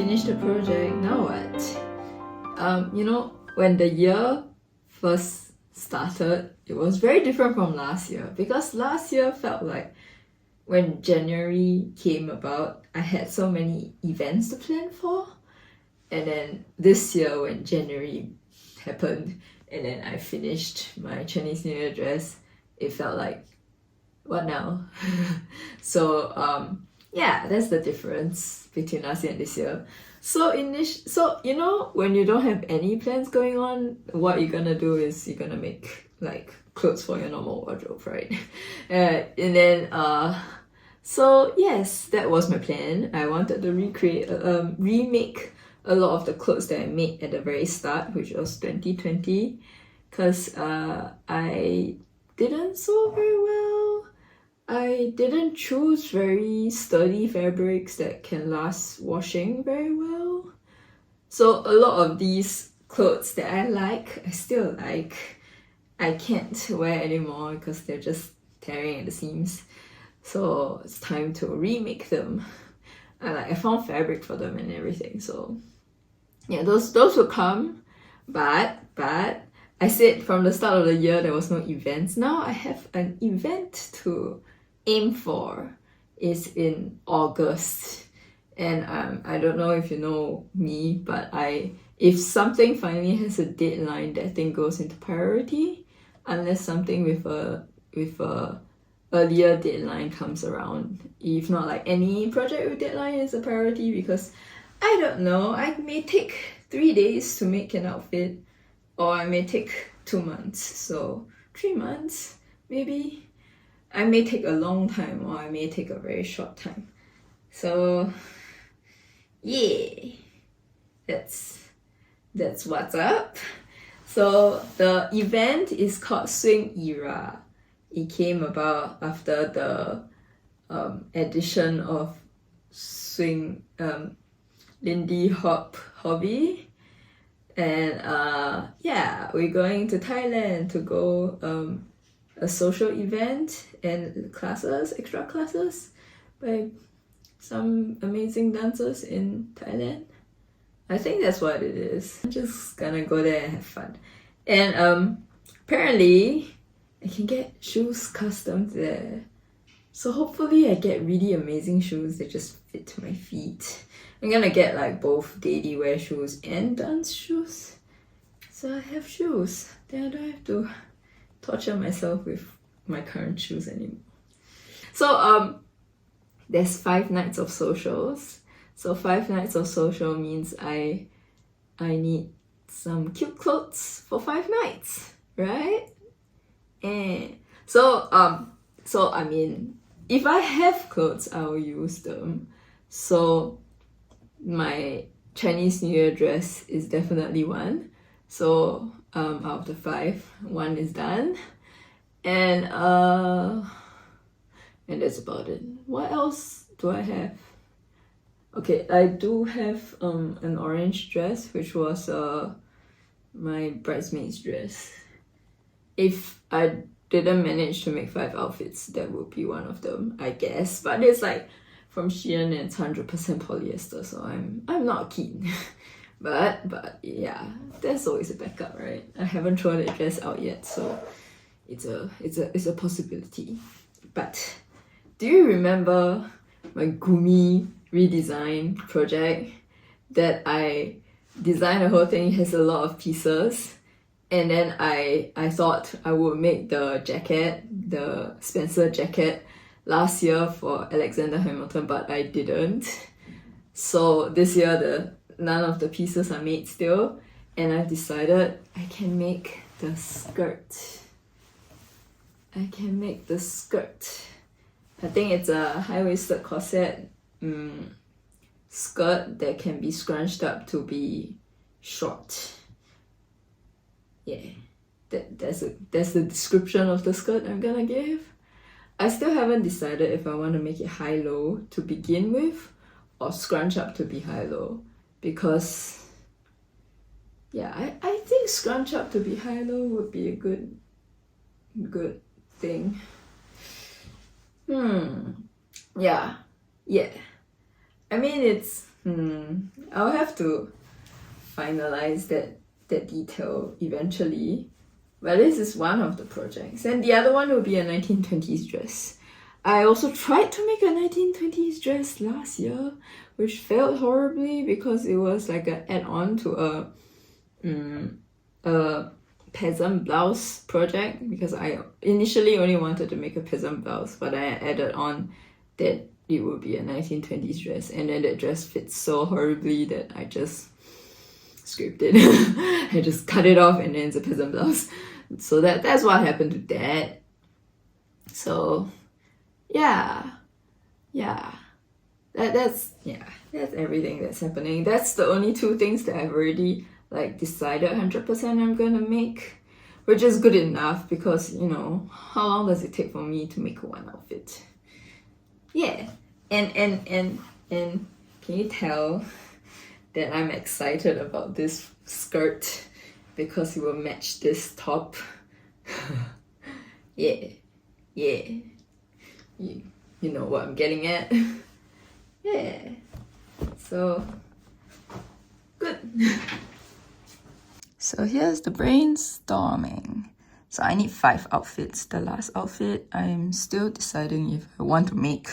finished the project, now what? When the year first started, it was very different from last year, because last year felt like when January came about, I had so many events to plan for. And then this year when January happened and then I finished my Chinese New Year dress, it felt like, what now? So yeah, that's the difference between last year and this year. So when you don't have any plans going on, what you're gonna do is you're gonna make like clothes for your normal wardrobe, right? And then so yes, that was my plan. I wanted to remake a lot of the clothes that I made at the very start, which was 2020, because I didn't sew very well. I didn't choose very sturdy fabrics that can last washing very well. So a lot of these clothes that I still like, I can't wear anymore because they're just tearing at the seams. So it's time to remake them. I found fabric for them and everything. So yeah, those will come. But I said from the start of the year there was no events. Now I have an event to aim for. Is in August. And I don't know if you know me, but if something finally has a deadline, that thing goes into priority, unless something with a earlier deadline comes around. If not, like any project with deadline is a priority, because I don't know, I may take 3 days to make an outfit, or I may take 2 months. So 3 months maybe. I may take a long time, or I may take a very short time. So yeah, that's what's up. So the event is called Swing Era. It came about after the edition of Swing Lindy Hop Hobby. And yeah, we're going to Thailand to go a social event and classes, extra classes by some amazing dancers in Thailand. I think that's what it is. I'm just gonna go there and have fun. And apparently I can get shoes custom there. So hopefully I get really amazing shoes that just fit to my feet. I'm gonna get like both daily wear shoes and dance shoes. So I have shoes. Then I don't have to torture myself with my current shoes anymore. So there's 5 nights of socials. So 5 nights of social means I need some cute clothes for 5 nights, right? And so I mean, if I have clothes, I will use them. So my Chinese New Year dress is definitely one. So out of the 5, 1 is done. And that's about it. What else do I have? Okay, I do have an orange dress, which was my bridesmaid's dress. If I didn't manage to make 5 outfits, that would be one of them, I guess. But it's like from Shein and it's 100% polyester, so I'm not keen. but yeah, there's always a backup, right? I haven't thrown the dress out yet, so it's a possibility. But do you remember my Gumi redesign project that I designed? The whole thing has a lot of pieces, and then I thought I would make the jacket, the Spencer jacket, last year for Alexander Hamilton, but I didn't. So this year none of the pieces are made still, and I've decided I can make the skirt. I think it's a high-waisted corset skirt that can be scrunched up to be short. Yeah, that's the description of the skirt I'm gonna give. I still haven't decided if I want to make it high-low to begin with or scrunch up to be high-low, because yeah, I think scrunch up to be high-low would be a good thing. Yeah. I mean, it's I'll have to finalize that detail eventually. But this is one of the projects. And the other one will be a 1920s dress. I also tried to make a 1920s dress last year, which failed horribly because it was like an add-on to a peasant blouse project, because I initially only wanted to make a peasant blouse, but I added on that it would be a 1920s dress, and then that dress fits so horribly that I just scraped it. I just cut it off and then it's a peasant blouse. So that's what happened to that. So yeah. That's everything that's happening. That's the only two things that I've already like decided 100% I'm gonna make, which is good enough because, you know, how long does it take for me to make one outfit? Yeah. And can you tell that I'm excited about this skirt because it will match this top? yeah. You know what I'm getting at. Yeah. So good. So here's the brainstorming. So I need 5 outfits. The last outfit, I'm still deciding if I want to make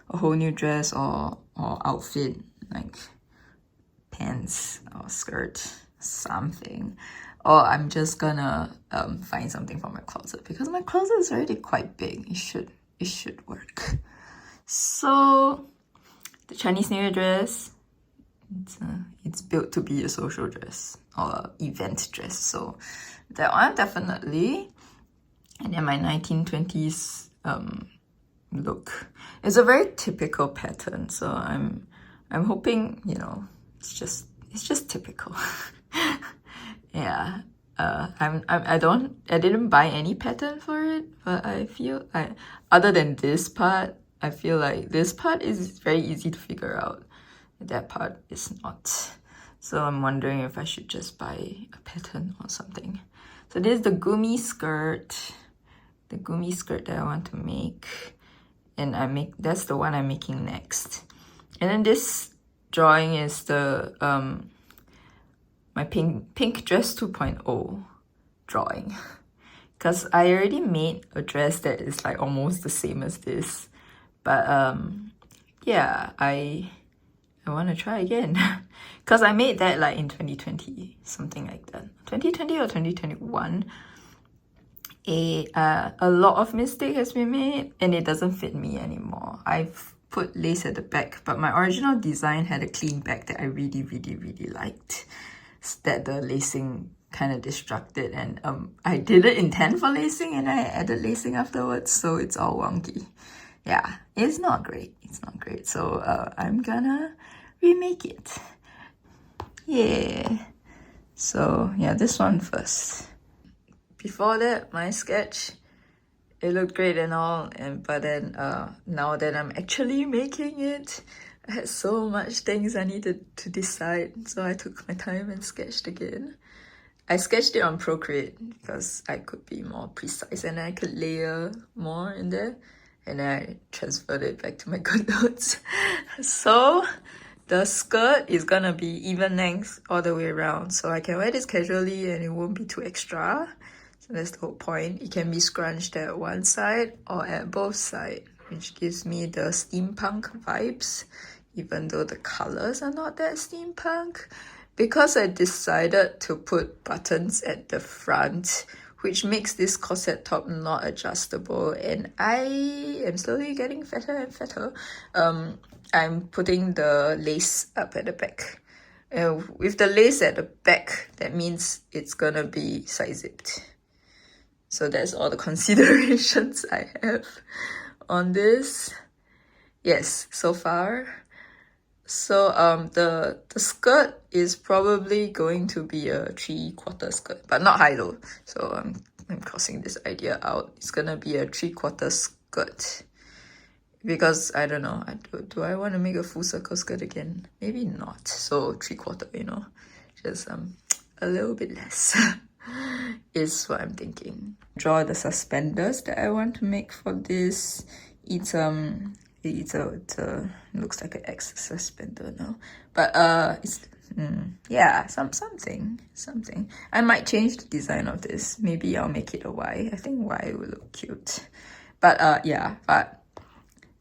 a whole new dress or outfit, like pants or skirt, something. Or I'm just gonna find something from my closet, because my closet is already quite big. It should work. So the Chinese New Year dress, it's built to be a social dress or event dress, so that one definitely. And then my 1920s look, it's a very typical pattern, so I'm hoping, you know, it's just typical. Yeah. I didn't buy any pattern for it, but I feel other than this part, I feel like this part is very easy to figure out. That part is not. So I'm wondering if I should just buy a pattern or something. So this is the gumi skirt. The gumi skirt that I want to make. And that's the one I'm making next. And then this drawing is the my pink dress 2.0 drawing. Because I already made a dress that is like almost the same as this. But yeah, I want to try again. Because I made that like in 2020, something like that. 2020 or 2021. A lot of mistake has been made and it doesn't fit me anymore. I've put lace at the back, but my original design had a clean back that I really liked. That the lacing kind of destructed, and I didn't intend for lacing and I added lacing afterwards, so it's all wonky. Yeah, it's not great. So I'm gonna remake it. Yeah. So yeah, this one first. Before that, my sketch, it looked great and all, but then now that I'm actually making it, I had so much things I needed to decide, so I took my time and sketched again. I sketched it on Procreate because I could be more precise and I could layer more in there, and then I transferred it back to my GoodNotes. So the skirt is gonna be even length all the way around, so I can wear this casually and it won't be too extra. So that's the whole point. It can be scrunched at one side or at both sides, which gives me the steampunk vibes, even though the colors are not that steampunk. Because I decided to put buttons at the front, which makes this corset top not adjustable, and I am slowly getting fatter and fatter, I'm putting the lace up at the back. With the lace at the back, that means it's gonna be side zipped. So that's all the considerations I have on this. Yes, so far. So the skirt is probably going to be a 3/4 skirt, but not high-low. So I'm crossing this idea out. It's gonna be a 3/4 skirt. Because I don't know, do I want to make a full circle skirt again? Maybe not. So 3/4, you know, just a little bit less is what I'm thinking. Draw the suspenders that I want to make for this. It's It looks like an X suspender now, but it's yeah, something. I might change the design of this. Maybe I'll make it a Y. I think Y will look cute, but yeah, but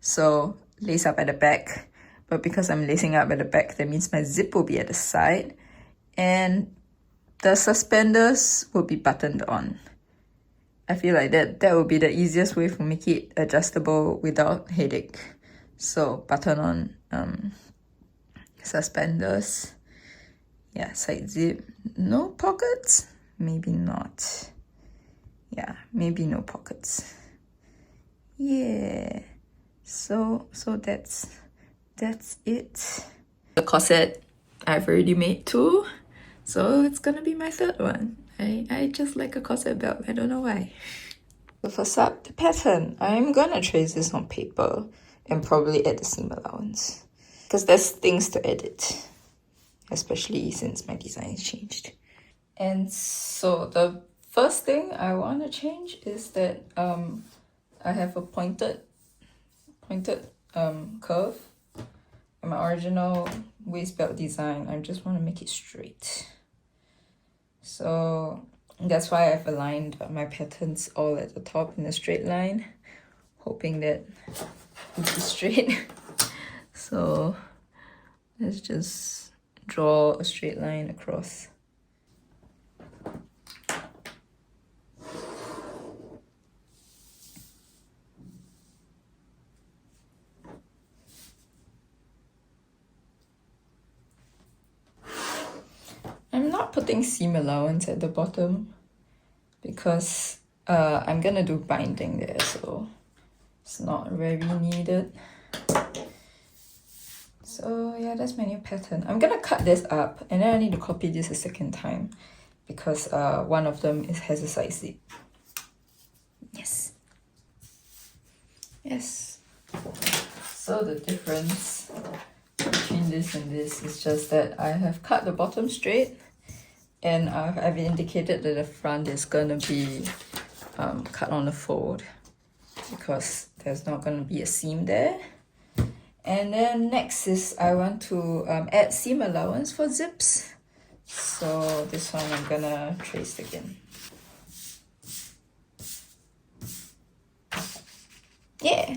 so lace up at the back. But because I'm lacing up at the back, that means my zip will be at the side, and the suspenders will be buttoned on. I feel like that would be the easiest way to make it adjustable without headache. So button on suspenders. Yeah, side zip. No pockets? Maybe not. Yeah, maybe no pockets. Yeah. So that's it. The corset I've already made two. So it's gonna be my third one. I just like a corset belt. I don't know why. So first up, the pattern. I'm gonna trace this on paper and probably add the seam allowance, because there's things to edit, especially since my design has changed. And so the first thing I want to change is that I have a pointed curve. In my original waist belt design, I just want to make it straight. So that's why I've aligned my patterns all at the top in a straight line, hoping that it'll be straight. So let's just draw a straight line across. I'm not putting seam allowance at the bottom because I'm gonna do binding there, so it's not very needed. So yeah, that's my new pattern. I'm gonna cut this up and then I need to copy this a second time because one of them has a side zip. Yes. So the difference between this and this is just that I have cut the bottom straight, and I've indicated that the front is gonna be cut on the fold because there's not gonna be a seam there. And then next is I want to add seam allowance for zips. So this one I'm gonna trace again. Yeah.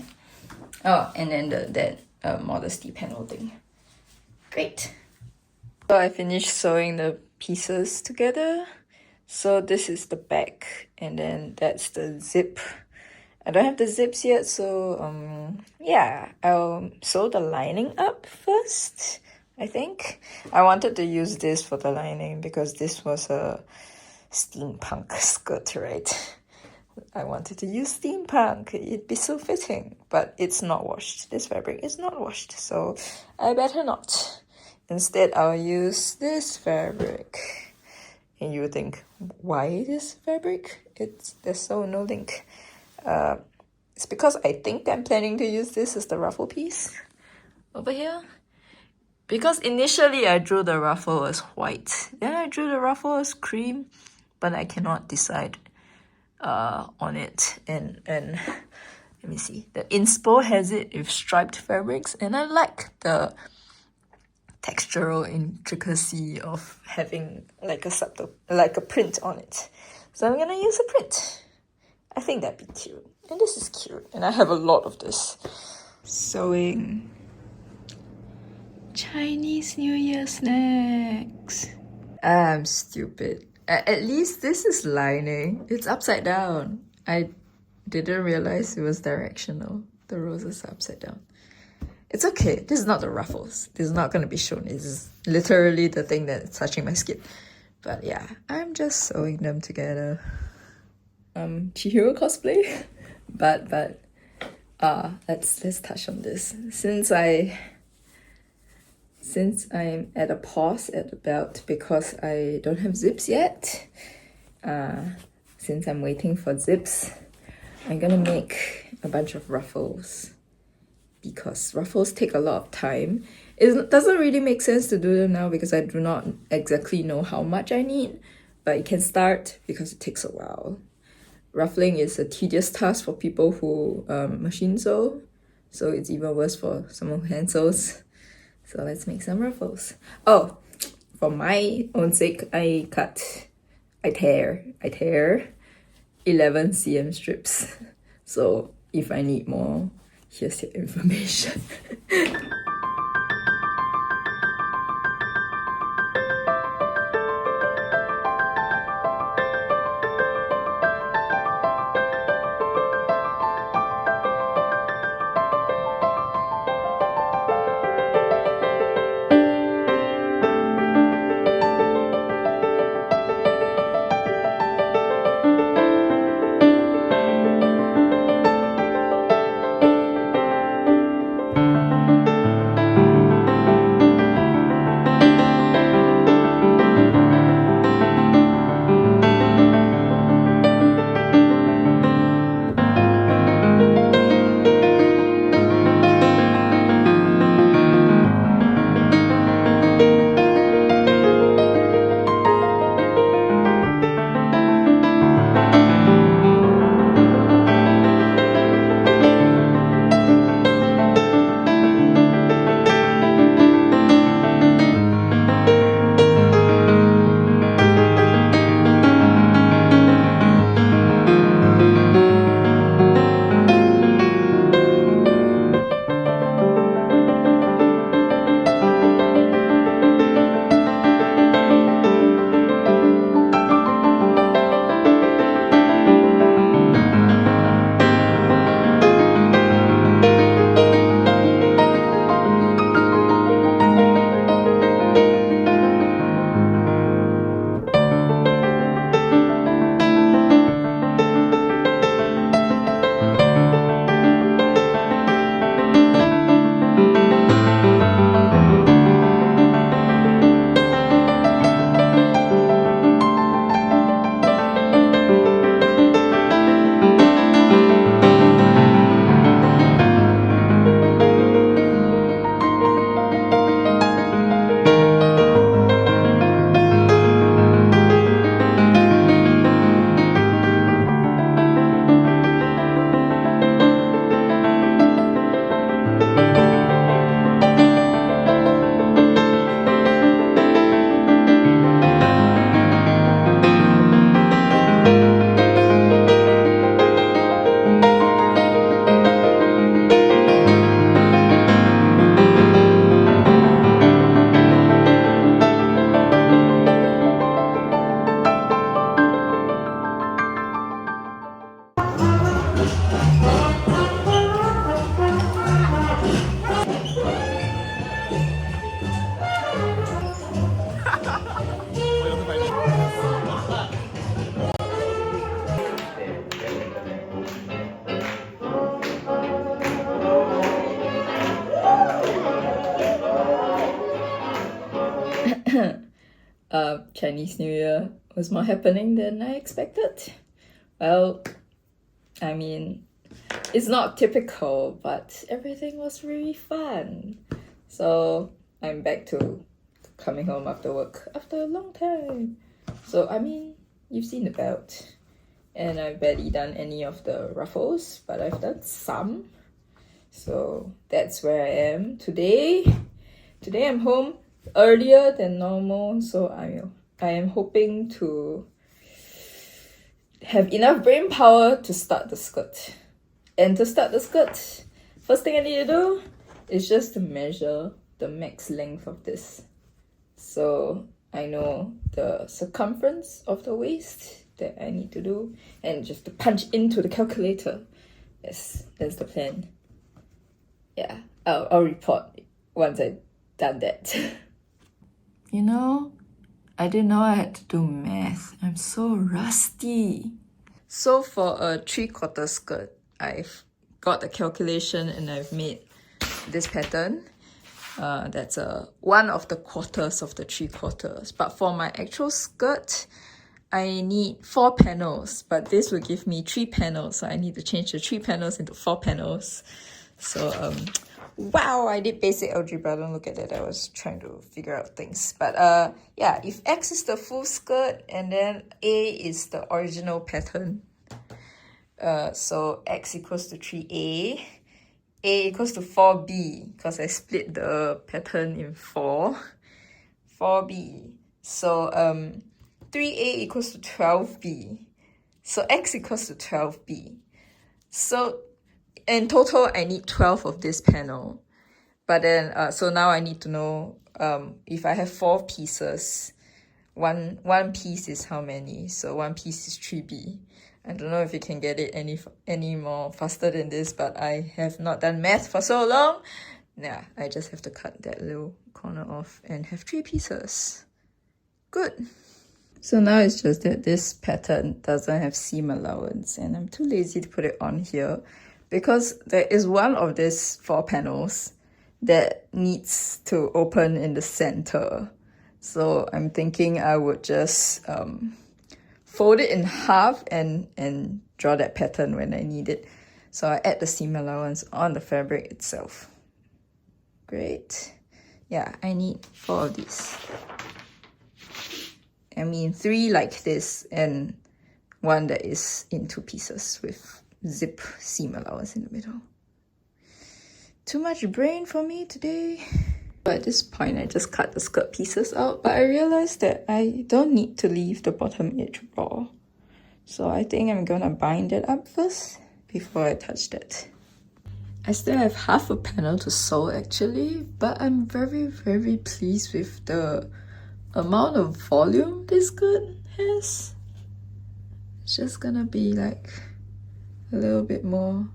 Oh, and then that modesty panel thing. Great. So I finished sewing the pieces together. So this is the back, and then that's the zip. I don't have the zips yet, so yeah, I'll sew the lining up first. I think I wanted to use this for the lining because this was a steampunk skirt, right? I wanted to use steampunk. It'd be so fitting, but it's not washed. This fabric is not washed, so I better not. Instead, I'll use this fabric. And you would think, why this fabric? There's so no link. It's because I think I'm planning to use this as the ruffle piece over here. Because initially I drew the ruffle as white, then I drew the ruffle as cream, but I cannot decide on it. And let me see, the inspo has it with striped fabrics, and I like the textural intricacy of having like a print on it. So I'm gonna use a print. I think that'd be cute. And this is cute. And I have a lot of this. Sewing Chinese New Year snacks. I'm stupid. At least this is lining. It's upside down. I didn't realize it was directional. The roses are upside down. It's okay. This is not the ruffles. This is not going to be shown. This is literally the thing that's touching my skin. But yeah, I'm just sewing them together. Chihiro cosplay. but let's touch on this. Since I'm at a pause at the belt because I don't have zips yet, since I'm waiting for zips, I'm gonna make a bunch of ruffles because ruffles take a lot of time. It doesn't really make sense to do them now because I do not exactly know how much I need, but it can start because it takes a while. Ruffling is a tedious task for people who machine sew, So it's even worse for someone who hand sews. So let's make some ruffles. Oh, for my own sake, I tear 11 cm strips. So if I need more, here's your information. Chinese New Year was more happening than I expected. Well, I mean, it's not typical, but everything was really fun. So I'm back to coming home after work after a long time. So I mean, you've seen the belt, and I've barely done any of the ruffles, but I've done some. So that's where I am today. Today I'm home earlier than normal, so I am hoping to have enough brain power to start the skirt. And to start the skirt, first thing I need to do is just to measure the max length of this. So I know the circumference of the waist that I need to do, and just to punch into the calculator. Yes, that's the plan. Yeah, I'll report once I've done that. You know, I didn't know I had to do math. I'm so rusty. So for a 3/4 skirt, I've got the calculation and I've made this pattern. That's one of the quarters of the 3/4. But for my actual skirt, I need 4 panels, but this will give me 3 panels, so I need to change the 3 panels into 4 panels. So wow, I did basic algebra, don't look at that, I was trying to figure out things. But yeah, if X is the full skirt and then A is the original pattern, so X equals to 3A, A equals to 4B because I split the pattern in 4. 4B. So 3A equals to 12B. So X equals to 12B. So in total, I need 12 of this panel. But then, so now I need to know if I have 4 pieces, one piece is how many? So one piece is 3B. I don't know if you can get it any more faster than this, but I have not done math for so long. Yeah, I just have to cut that little corner off and have 3 pieces. Good. So now it's just that this pattern doesn't have seam allowance and I'm too lazy to put it on here because there is one of these 4 panels that needs to open in the center. So I'm thinking I would just fold it in half and draw that pattern when I need it. So I add the seam allowance on the fabric itself. Great. Yeah, I need 4 of these. I mean 3 like this and 1 that is in 2 pieces with zip seam allowance in the middle. Too much brain for me today. But at this point, I just cut the skirt pieces out, but I realized that I don't need to leave the bottom edge raw. So I think I'm gonna bind it up first before I touch that. I still have half a panel to sew actually, but I'm very, very pleased with the amount of volume this skirt has. It's just gonna be like a little bit more.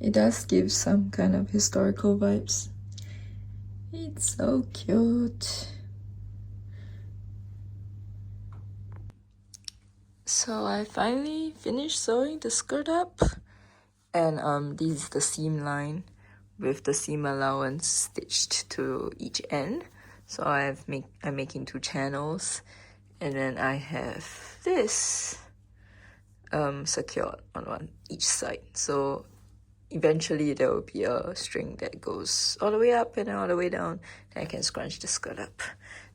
It does give some kind of historical vibes. It's so cute. So I finally finished sewing the skirt up. And this is the seam line with the seam allowance stitched to each end. So I'm making 2 channels. And then I have this secured on each side. So eventually there will be a string that goes all the way up and all the way down. Then I can scrunch the skirt up.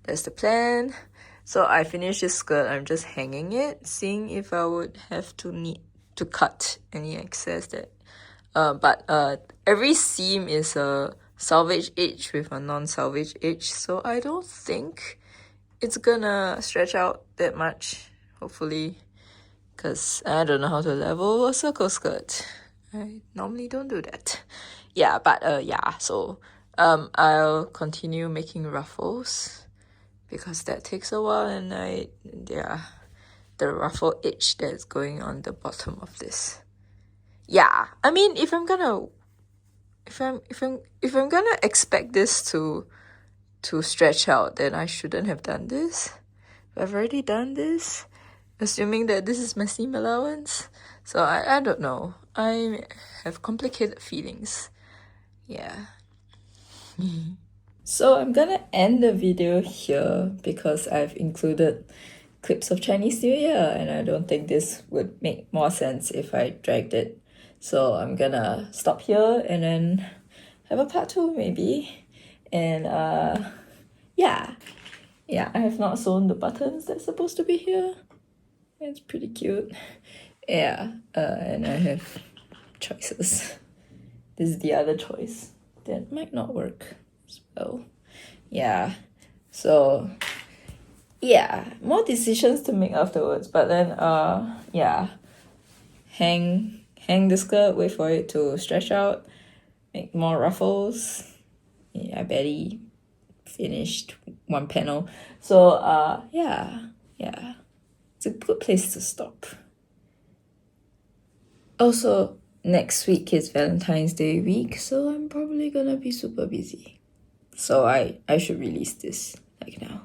That's the plan. So I finished this skirt. I'm just hanging it, seeing if I would have to need to cut any excess that. But every seam is a salvage edge with a non-salvage edge. So I don't think it's gonna stretch out that much, hopefully. Because I don't know how to level a circle skirt. I normally don't do that. Yeah, but yeah, so I'll continue making ruffles because that takes a while and the ruffle edge that's going on the bottom of this. Yeah, I mean if I'm gonna expect this to stretch out, then I shouldn't have done this. I've already done this, assuming that this is my seam allowance. So I don't know. I have complicated feelings. Yeah. So I'm gonna end the video here because I've included clips of Chinese New Year and I don't think this would make more sense if I dragged it. So I'm gonna stop here and then have a part 2 maybe. And yeah, I have not sewn the buttons that's supposed to be here. It's pretty cute. Yeah, and I have choices. This is the other choice that might not work as well. Yeah, so yeah, more decisions to make afterwards. But then yeah, hang the skirt, wait for it to stretch out, make more ruffles. Yeah, I barely finished 1 panel. So yeah, it's a good place to stop. Also, next week is Valentine's Day week, so I'm probably gonna be super busy. So I should release this like now.